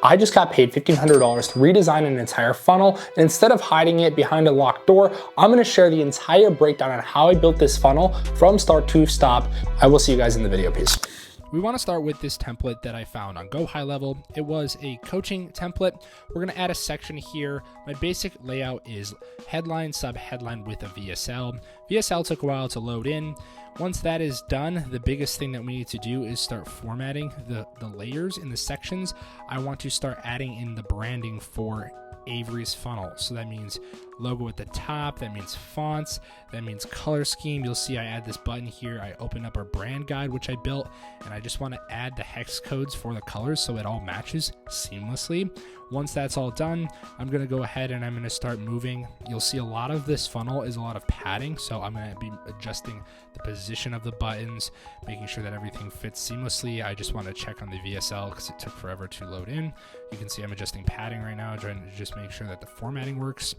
I just got paid $1,500 to redesign an entire funnel, and instead of hiding it behind a locked door, I'm gonna share the entire breakdown on how I built this funnel from start to stop. I will see you guys in the video. Peace. We want to start with this template that I found on Go High Level. It was a coaching template. We're going to add a section here. My basic layout is headline, sub-headline with a VSL. VSL took a while to load in. Once that is done, the biggest thing that we need to do is start formatting the layers in the sections. I want to start adding in the branding for Avery's funnel. So that means logo at the top, that means fonts, that means color scheme. You'll see I add this button here. I open up our brand guide, which I built, and I just want to add the hex codes for the colors so it all matches seamlessly. Once that's all done, I'm going to go ahead and I'm going to start moving. You'll see a lot of this funnel is a lot of padding, so I'm going to be adjusting the position of the buttons, making sure that everything fits seamlessly. I just want to check on the VSL because it took forever to load in. You can see I'm adjusting padding right now, trying to just make sure that the formatting works.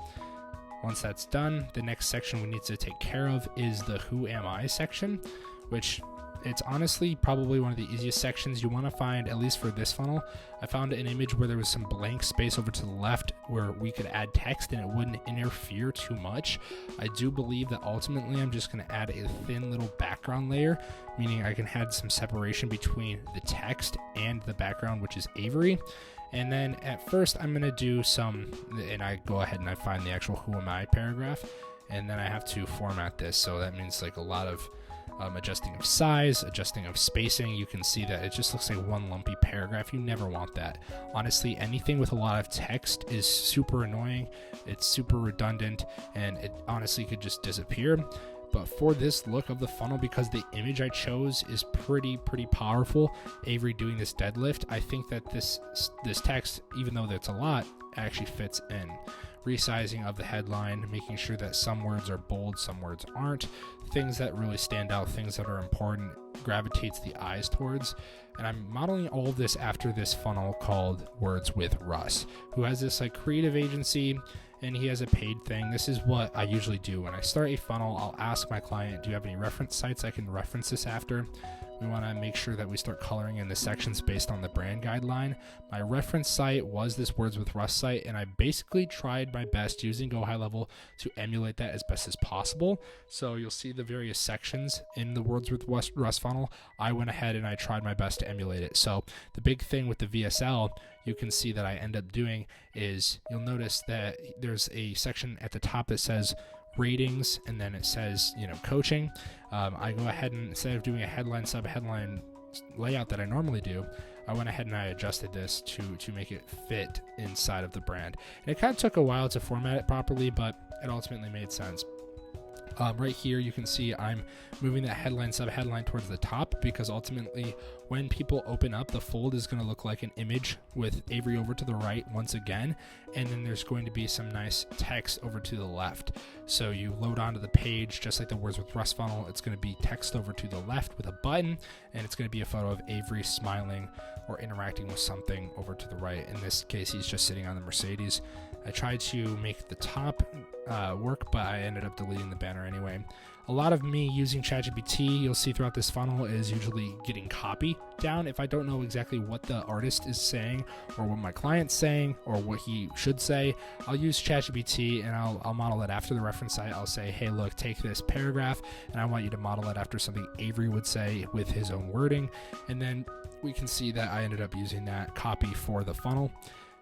Once that's done, the next section we need to take care of is the Who Am I section, which it's honestly probably one of the easiest sections you want to find, at least for this funnel. I found an image where there was some blank space over to the left where we could add text and it wouldn't interfere too much. I do believe that ultimately I'm just going to add a thin little background layer, meaning I can add some separation between the text and the background, which is Avery. And then at first I'm going to do some, and I go ahead and I find the actual Who Am I paragraph, and then I have to format this. So that means like a lot of adjusting of size, adjusting of spacing. You can see that it just looks like one lumpy paragraph. You never want that. Honestly, anything with a lot of text is super annoying. It's super redundant, and it honestly could just disappear. But for this look of the funnel, because the image I chose is pretty powerful, Avery doing this deadlift, I think that this text, even though that's a lot, actually fits in. Resizing of the headline, making sure that some words are bold, some words aren't, things that really stand out, things that are important, gravitates the eyes towards. And I'm modeling all of this after this funnel called Words with Russ, who has this like creative agency, and he has a paid thing. This is what I usually do. When I start a funnel, I'll ask my client, do you have any reference sites I can reference this after? We want to make sure that we start coloring in the sections based on the brand guideline. My reference site was this Words with Russ site, and I basically tried my best using Go High Level to emulate that as best as possible. So you'll see the various sections in the Words with Russ funnel. I went ahead and I tried my best to emulate it. So the big thing with the VSL, you can see that I end up doing is you'll notice that there's a section at the top that says ratings, and then it says, coaching. I go ahead and instead of doing a headline, sub-headline layout that I normally do, I went ahead and I adjusted this to make it fit inside of the brand. And it kind of took a while to format it properly, but it ultimately made sense. Right here, you can see I'm moving that headline, sub-headline towards the top, because ultimately when people open up, the fold is going to look like an image with Avery over to the right once again, and then there's going to be some nice text over to the left. So you load onto the page, just like the Words with Russ funnel, it's going to be text over to the left with a button, and it's going to be a photo of Avery smiling or interacting with something over to the right. In this case, he's just sitting on the Mercedes. I tried to make the top work, but I ended up deleting the banner anyway. A lot of me using ChatGPT, you'll see throughout this funnel, is usually getting copy down. If I don't know exactly what the artist is saying or what my client's saying or what he should say, I'll use ChatGPT and I'll model it after the reference site. I'll say, hey, look, take this paragraph and I want you to model it after something Avery would say with his own wording. And then we can see that I ended up using that copy for the funnel.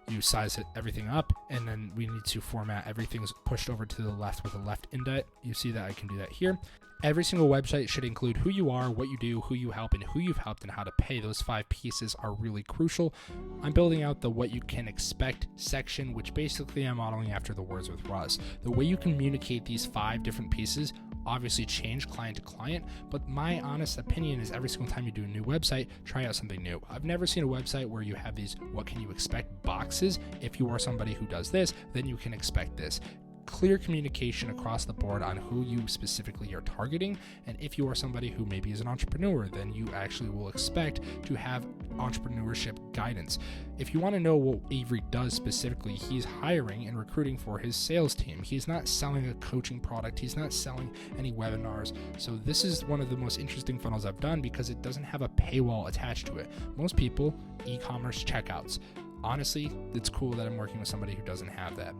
You size everything up, and then we need to format everything's pushed over to the left with a left indent. You see that I can do that here. Every single website should include who you are, what you do, who you help, and who you've helped, and how to pay. Those 5 pieces are really crucial. I'm building out the what you can expect section, which basically I'm modeling after the Words with Russ. The way you communicate these 5 different pieces obviously change client to client, but my honest opinion is every single time you do a new website, try out something new. I've never seen a website where you have these what can you expect boxes. If you are somebody who does this, then you can expect this. Clear communication across the board on who you specifically are targeting, and if you are somebody who maybe is an entrepreneur, then you actually will expect to have entrepreneurship guidance. If you want to know what Avery does specifically, he's hiring and recruiting for his sales team. He's not selling a coaching product. He's not selling any webinars. So this is one of the most interesting funnels I've done because it doesn't have a paywall attached to it. Most people, e-commerce checkouts. honestly, it's cool that I'm working with somebody who doesn't have that.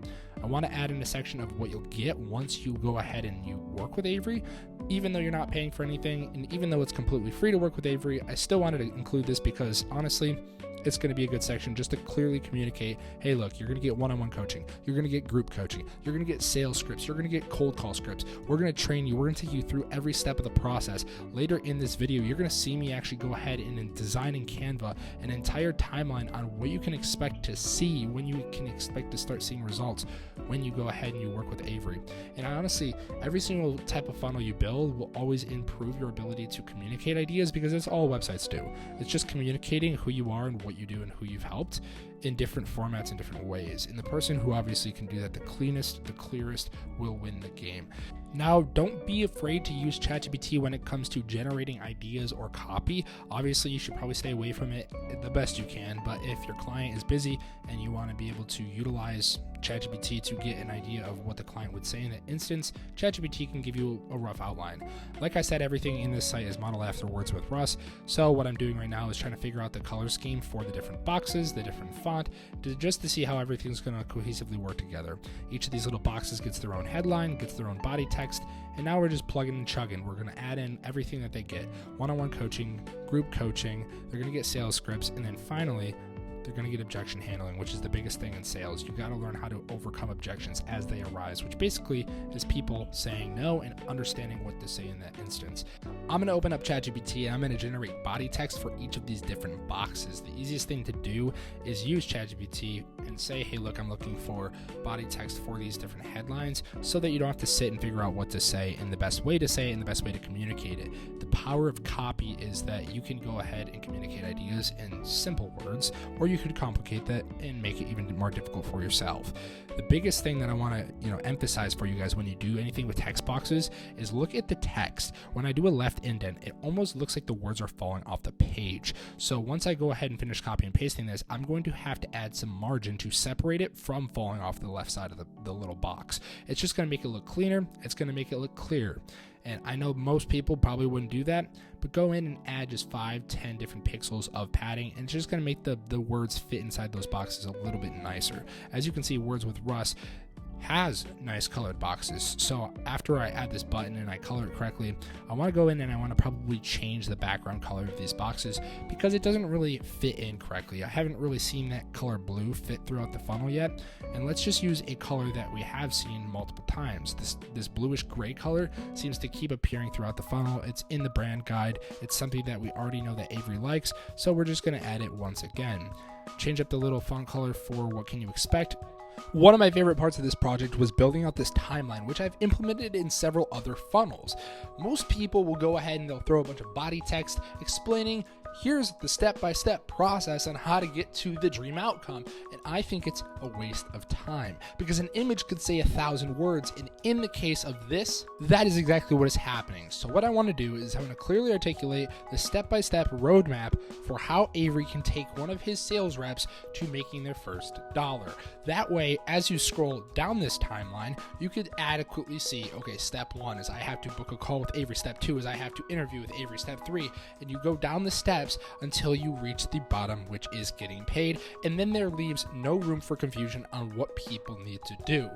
I want to add in a section of what you'll get once you go ahead and you work with Avery. Even though you're not paying for anything, and even though it's completely free to work with Avery, I still wanted to include this because honestly, it's going to be a good section just to clearly communicate, hey, look, you're going to get one-on-one coaching. You're going to get group coaching. You're going to get sales scripts. You're going to get cold call scripts. We're going to train you. We're going to take you through every step of the process. Later in this video, you're going to see me actually go ahead and design in Canva an entire timeline on what you can expect to see, when you can expect to start seeing results when you go ahead and you work with Avery. And honestly, every single type of funnel you build will always improve your ability to communicate ideas, because that's all websites do. It's just communicating who you are and what you do and who you've helped in different formats in different ways. And the person who obviously can do that the cleanest, the clearest, will win the game. Now, don't be afraid to use ChatGPT when it comes to generating ideas or copy. Obviously, you should probably stay away from it the best you can, but if your client is busy and you want to be able to utilize ChatGPT to get an idea of what the client would say in that instance, ChatGPT can give you a rough outline. Like I said, everything in this site is modeled after Words with Russ, so what I'm doing right now is trying to figure out the color scheme for the different boxes, the different font, just to see how everything's going to cohesively work together. Each of these little boxes gets their own headline, gets their own body text, and now we're just plugging and chugging. We're going to add in everything that they get: one-on-one coaching, group coaching, they're going to get sales scripts, and then finally, they're going to get objection handling, which is the biggest thing in sales. You got to learn how to overcome objections as they arise, which basically is people saying no and understanding what to say in that instance. I'm going to open up ChatGPT and I'm going to generate body text for each of these different boxes. The easiest thing to do is use ChatGPT and say, hey, look, I'm looking for body text for these different headlines, so that you don't have to sit and figure out what to say and the best way to say it and the best way to communicate it. The power of copy is that you can go ahead and communicate ideas in simple words, or you could complicate that and make it even more difficult for yourself. The biggest thing that I want to emphasize for you guys when you do anything with text boxes is look at the text. When I do a left indent, it almost looks like the words are falling off the page. So once I go ahead and finish copy and pasting this, I'm going to have to add some margin to separate it from falling off the left side of the little box. It's just going to make it look cleaner. It's going to make it look clear. And I know most people probably wouldn't do that, but go in and add just 5-10 different pixels of padding, and it's just going to make the words fit inside those boxes a little bit nicer. As you can see, Words with Russ has nice colored boxes. So after I add this button and I color it correctly, I want to go in and I want to probably change the background color of these boxes because it doesn't really fit in correctly. I haven't really seen that color blue fit throughout the funnel yet. And let's just use a color that we have seen multiple times. This bluish gray color seems to keep appearing throughout the funnel. It's in the brand guide. It's something that we already know that Avery likes. So we're just going to add it once again. Change up the little font color for what can you expect. One of my favorite parts of this project was building out this timeline, which I've implemented in several other funnels. Most people will go ahead and they'll throw a bunch of body text explaining, here's the step-by-step process on how to get to the dream outcome. And I think it's a waste of time because an image could say 1,000 words. And in the case of this, that is exactly what is happening. So what I want to do is I want to clearly articulate the step-by-step roadmap for how Avery can take one of his sales reps to making their first $1. That way, as you scroll down this timeline, you could adequately see, okay, step 1 is I have to book a call with Avery. Step 2 is I have to interview with Avery. Step 3, and you go down the steps until you reach the bottom, which is getting paid, and then there leaves no room for confusion on what people need to do.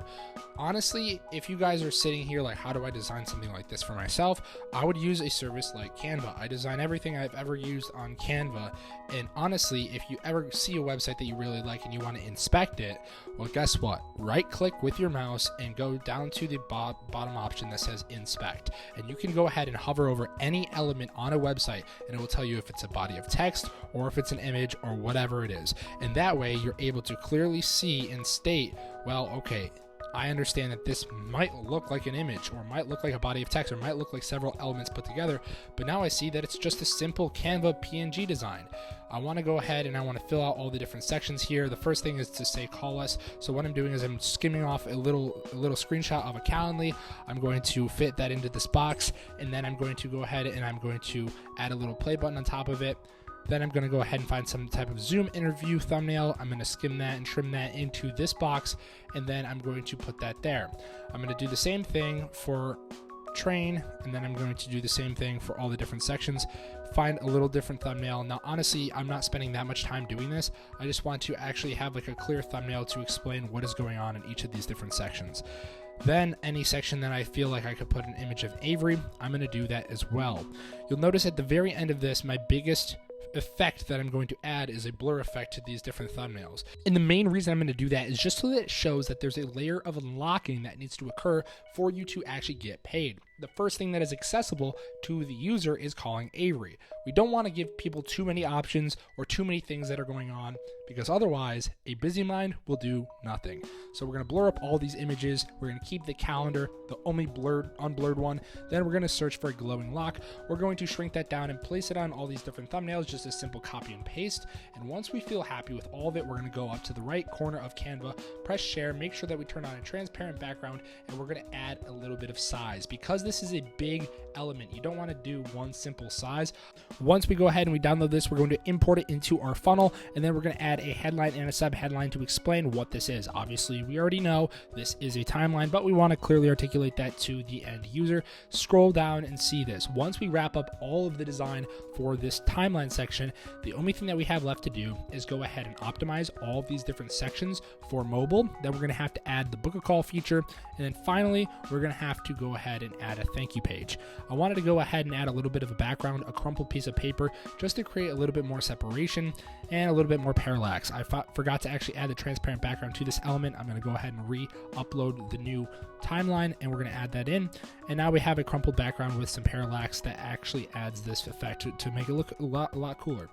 Honestly, if you guys are sitting here like, how do I design something like this for myself? I would use a service like Canva. I design everything I've ever used on Canva, and honestly, if you ever see a website that you really like and you want to inspect it, well, guess what? Right click with your mouse and go down to the bottom option that says inspect, and you can go ahead and hover over any element on a website and it will tell you if it's a body of text or if it's an image or whatever it is. And that way you're able to clearly see and state, well, okay, I understand that this might look like an image or might look like a body of text or might look like several elements put together, but now I see that it's just a simple Canva PNG design. I want to go ahead and I want to fill out all the different sections here. The first thing is to say call us. So what I'm doing is I'm skimming off a little screenshot of a Calendly. I'm going to fit that into this box, and then I'm going to go ahead and I'm going to add a little play button on top of it. Then I'm going to go ahead and find some type of Zoom interview thumbnail. I'm going to skim that and trim that into this box, and then I'm going to put that there. I'm going to do the same thing for train, and then I'm going to do the same thing for all the different sections. Find a little different thumbnail. Now, honestly, I'm not spending that much time doing this. I just want to actually have like a clear thumbnail to explain what is going on in each of these different sections. Then any section that I feel like I could put an image of Avery, I'm going to do that as well. You'll notice at the very end of this, my biggest effect that I'm going to add is a blur effect to these different thumbnails. And the main reason I'm going to do that is just so that it shows that there's a layer of unlocking that needs to occur for you to actually get paid. The first thing that is accessible to the user is calling Avery. We don't want to give people too many options or too many things that are going on, because otherwise a busy mind will do nothing. So we're going to blur up all these images. We're going to keep the calendar, the only unblurred one. Then we're going to search for a glowing lock. We're going to shrink that down and place it on all these different thumbnails, just a simple copy and paste. And once we feel happy with all of it, we're going to go up to the right corner of Canva, press share, make sure that we turn on a transparent background, and we're going to add a little bit of size. Because this is a big element, you don't want to do one simple size. Once we go ahead and we download this, we're going to import it into our funnel, and then we're going to add a headline and a sub headline to explain what this is. Obviously, we already know this is a timeline, but we want to clearly articulate that to the end user. Scroll down and see this. Once we wrap up all of the design for this timeline section, the only thing that we have left to do is go ahead and optimize all of these different sections for mobile. Then we're going to have to add the book a call feature, and then finally we're going to have to go ahead and add a thank you page. I wanted to go ahead and add a little bit of a background, a crumpled piece of paper, just to create a little bit more separation and a little bit more parallax. I forgot to actually add the transparent background to this element. I'm going to go ahead and re-upload the new timeline, and we're going to add that in. And now we have a crumpled background with some parallax that actually adds this effect to make it look a lot cooler.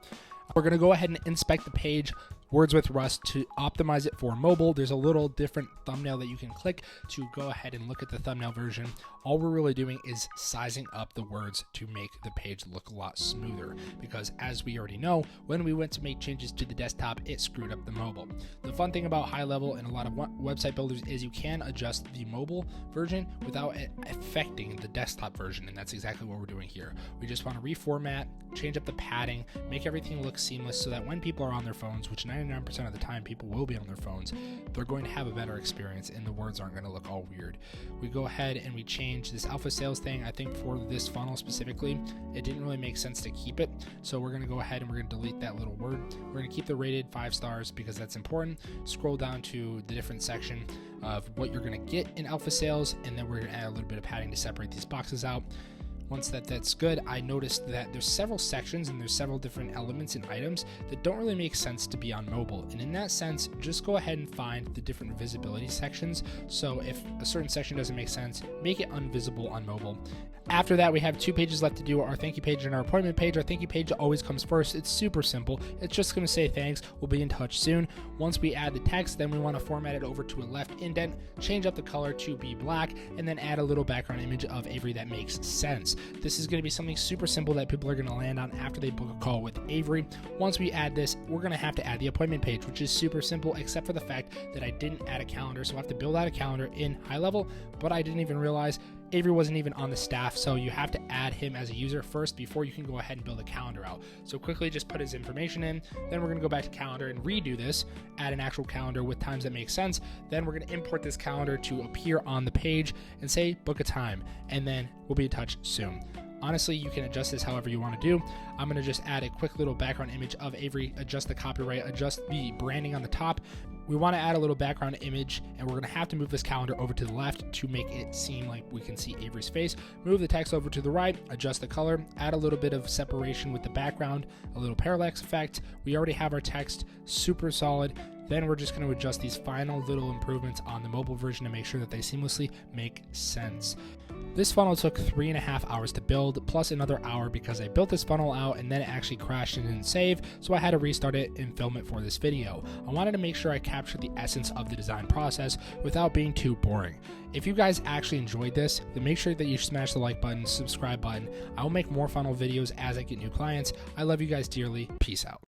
We're going to go ahead and inspect the page, Words with Rust, to optimize it for mobile. There's a little different thumbnail that you can click to go ahead and look at the thumbnail version. All we're really doing is sizing up the words to make the page look a lot smoother, because as we already know, when we went to make changes to the desktop, it screwed up the mobile. The fun thing about high level and a lot of website builders is you can adjust the mobile version without it affecting the desktop version, and that's exactly what we're doing here. We just want to reformat, change up the padding, make everything look seamless so that when people are on their phones, which 99% of the time people will be on their phones, they're going to have a better experience and the words aren't going to look all weird. We go ahead and we change this alpha sales thing. I think for this funnel specifically, it didn't really make sense to keep it. So we're going to go ahead and we're going to delete that little word. We're going to keep the rated 5 stars because that's important. Scroll down to the different section of what you're going to get in alpha sales, and then we're going to add a little bit of padding to separate these boxes out. Once that's good, I noticed that there's several sections and there's several different elements and items that don't really make sense to be on mobile. And in that sense, just go ahead and find the different visibility sections. So if a certain section doesn't make sense, make it invisible on mobile. After that, we have 2 pages left to do, our thank you page and our appointment page. Our thank you page always comes first. It's super simple. It's just going to say thanks, we'll be in touch soon. Once we add the text, then we want to format it over to a left indent, change up the color to be black, and then add a little background image of Avery that makes sense. This is going to be something super simple that people are going to land on after they book a call with Avery. Once we add this, we're going to have to add the appointment page, which is super simple, except for the fact that I didn't add a calendar. So I have to build out a calendar in high level, but I didn't even realize Avery wasn't even on the staff, so you have to add him as a user first before you can go ahead and build a calendar out. So quickly just put his information in, then we're going to go back to calendar and redo this, add an actual calendar with times that make sense. Then we're going to import this calendar to appear on the page and say book a time, and then we'll be in touch soon. Honestly, you can adjust this however you want to do. I'm going to just add a quick little background image of Avery, adjust the copyright, adjust the branding on the top. We want to add a little background image, and we're going to have to move this calendar over to the left to make it seem like we can see Avery's face. Move the text over to the right, adjust the color, add a little bit of separation with the background, a little parallax effect. We already have our text super solid. Then we're just going to adjust these final little improvements on the mobile version to make sure that they seamlessly make sense. This funnel took 3.5 hours to build, plus another hour because I built this funnel out and then it actually crashed and didn't save, so I had to restart it and film it for this video. I wanted to make sure I captured the essence of the design process without being too boring. If you guys actually enjoyed this, then make sure that you smash the like button, subscribe button. I will make more funnel videos as I get new clients. I love you guys dearly. Peace out.